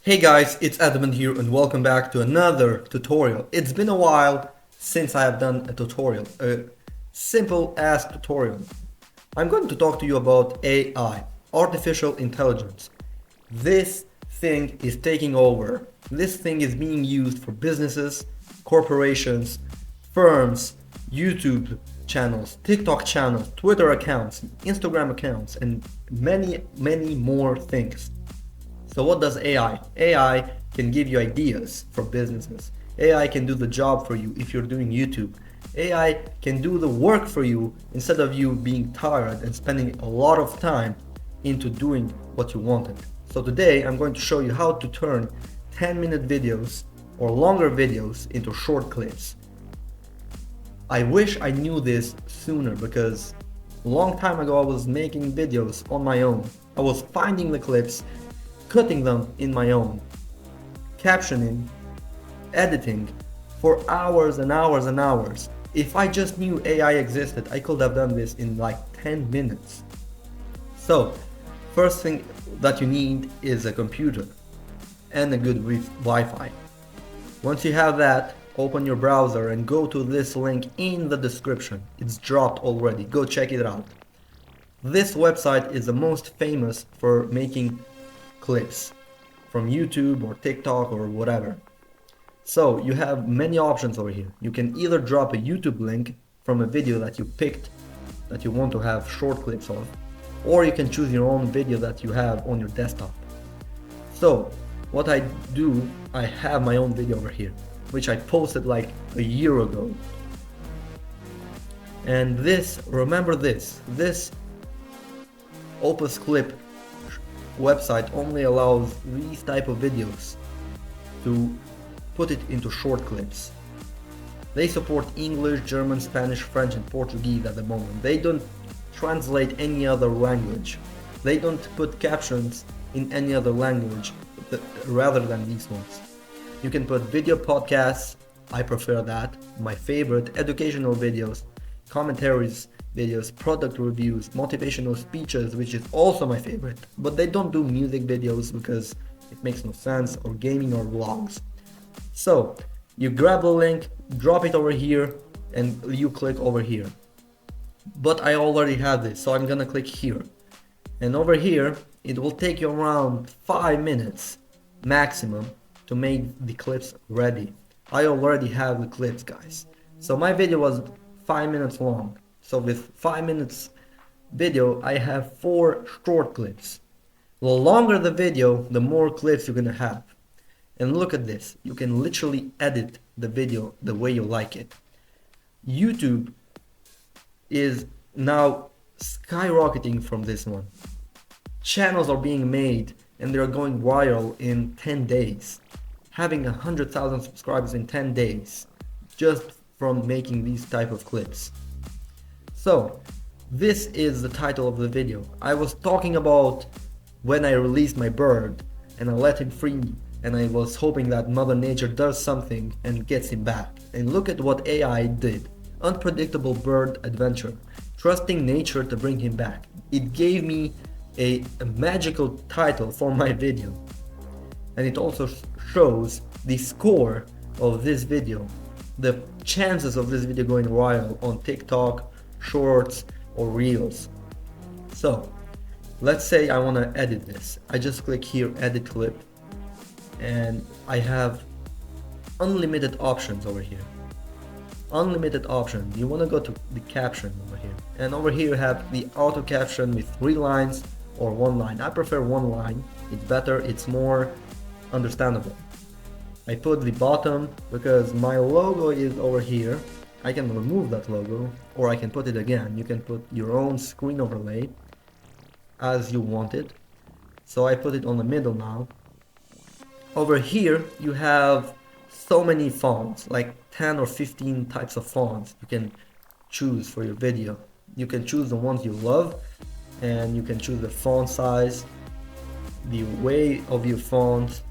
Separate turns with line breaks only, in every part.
Hey guys, it's Edmund here and welcome back to another tutorial. It's been a while since I have done a tutorial, a simple ass tutorial. I'm going to talk to you about AI, artificial intelligence. This thing is taking over. This thing is being used for businesses, corporations, firms, YouTube channels, TikTok channels, Twitter accounts, Instagram accounts, and many more things. So what does AI? AI can give you ideas for businesses. AI can do the job for you if you're doing YouTube. AI can do the work for you instead of you being tired and spending a lot of time into doing what you wanted. So today I'm going to show you how to turn 10-minute videos or longer videos into short clips. I wish I knew this sooner because a long time ago I was making videos on my own. I was finding the clips, cutting them in my own, captioning, editing for hours and hours and hours. If I just knew AI existed, I could have done this in like 10 minutes. So, first thing that you need is a computer and a good Wi-Fi. Once you have that, open your browser and go to this link in the description. It's dropped already, go check it out. This website is the most famous for making clips from YouTube or TikTok or whatever. So you have many options over here. You can either drop a YouTube link from a video that you picked that you want to have short clips of, or you can choose your own video that you have on your desktop. So what I do, I have my own video over here, which I posted like a year ago. And this, remember this Opus Clip website only allows these type of videos to put it into short clips. They support English, German, Spanish, French and Portuguese at the moment. They don't translate any other language. They don't put captions in any other language rather than these ones. You can put video podcasts, I prefer that. My favorite, educational videos, commentaries videos, product reviews, motivational speeches, which is also my favorite, but they don't do music videos because it makes no sense, or gaming or vlogs. So you grab the link, drop it over here, and you click over here. But I already have this, so I'm gonna click here. And over here, it will take you around 5 minutes maximum to make the clips ready. I already have the clips, guys. So my video was 5 minutes long. So with 5 minutes video, I have 4 short clips. The longer the video, the more clips you're gonna have. And look at this, you can literally edit the video the way you like it. YouTube is now skyrocketing from this one. Channels are being made and they're going viral in 10 days. Having 100,000 subscribers in 10 days just from making these type of clips. So, this is the title of the video. I was talking about when I released my bird and I let him free, and I was hoping that Mother Nature does something and gets him back. And look at what AI did. Unpredictable bird adventure, trusting nature to bring him back. It gave me a magical title for my video. And it also shows the score of this video, the chances of this video going viral on TikTok, Shorts or Reels. So let's say I want to edit this. I just click here, edit clip, and I have unlimited options over here. Unlimited options. You want to go to the caption over here, and over here you have the auto caption with 3 lines or 1 line. I prefer 1 line. It's better, it's more understandable. I put the bottom because my logo is over here. I can remove that logo, or I can put it again. You can put your own screen overlay as you want it. So I put it on the middle now. Over here you have so many fonts, like 10 or 15 types of fonts you can choose for your video. You can choose the ones you love, and you can choose the font size, the way of your font.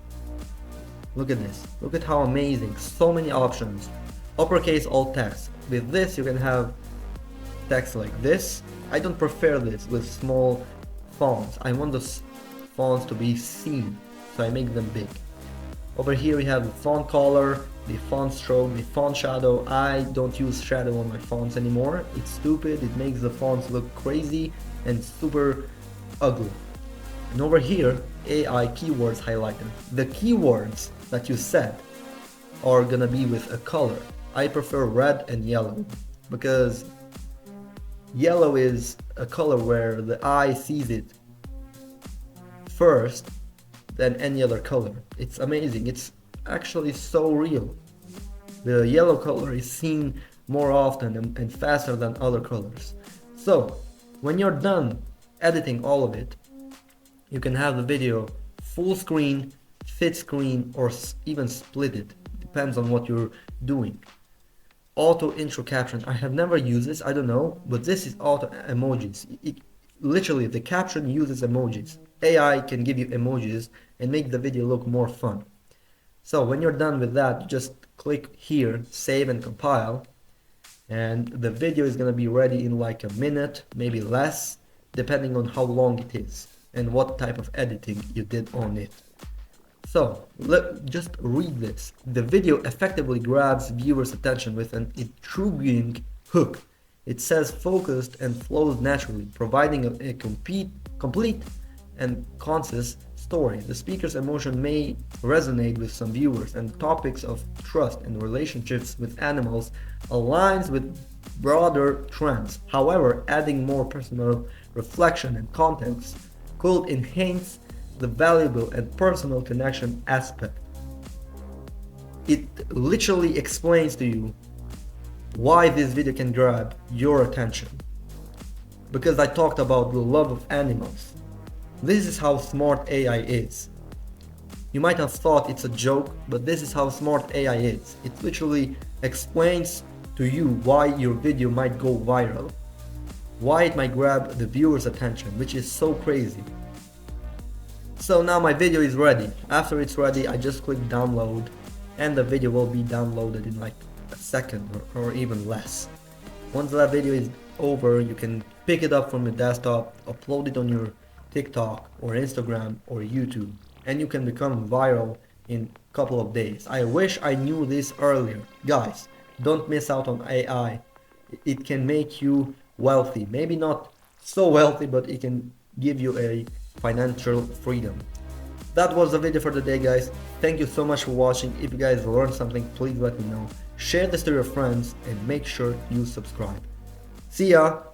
Look at this, look at how amazing, so many options. Uppercase alt text. With this you can have text like this. I don't prefer this with small fonts. I want the fonts to be seen, so I make them big. Over here we have the font color, the font stroke, the font shadow. I don't use shadow on my fonts anymore. It's stupid, it makes the fonts look crazy and super ugly. And over here, AI keywords highlighter. The keywords that you set are gonna be with a color. I prefer red and yellow because yellow is a color where the eye sees it first than any other color. It's amazing. It's actually so real. The yellow color is seen more often and faster than other colors. So when you're done editing all of it, you can have the video full screen, fit screen, or even split it. Depends on what you're doing. Auto intro caption. I have never used this, I don't know, but this is auto emojis. Literally, the caption uses emojis. AI can give you emojis and make the video look more fun. So when you're done with that, just click here, save and compile, and the video is gonna be ready in like a minute, maybe less, depending on how long it is and what type of editing you did on it. So just read this. The video effectively grabs viewers' attention with an intriguing hook. It says focused and flows naturally, providing a complete and concise story. The speaker's emotion may resonate with some viewers, and the topics of trust and relationships with animals aligns with broader trends. However, adding more personal reflection and context could enhance the valuable and personal connection aspect. It literally explains to you why this video can grab your attention. Because I talked about the love of animals. This is how smart AI is. You might have thought it's a joke, but this is how smart AI is. It literally explains to you why your video might go viral, why it might grab the viewer's attention, which is so crazy. So now my video is ready. After it's ready, I just click download and the video will be downloaded in like a second or even less. Once that video is over, you can pick it up from your desktop, upload it on your TikTok or Instagram or YouTube, and you can become viral in a couple of days. I wish I knew this earlier. Guys, don't miss out on AI. It can make you wealthy. Maybe not so wealthy, but it can give you a financial freedom. That was the video for the day, guys. Thank you so much for watching. If you guys learned something, please let me know. Share this to your friends and make sure you subscribe. See ya!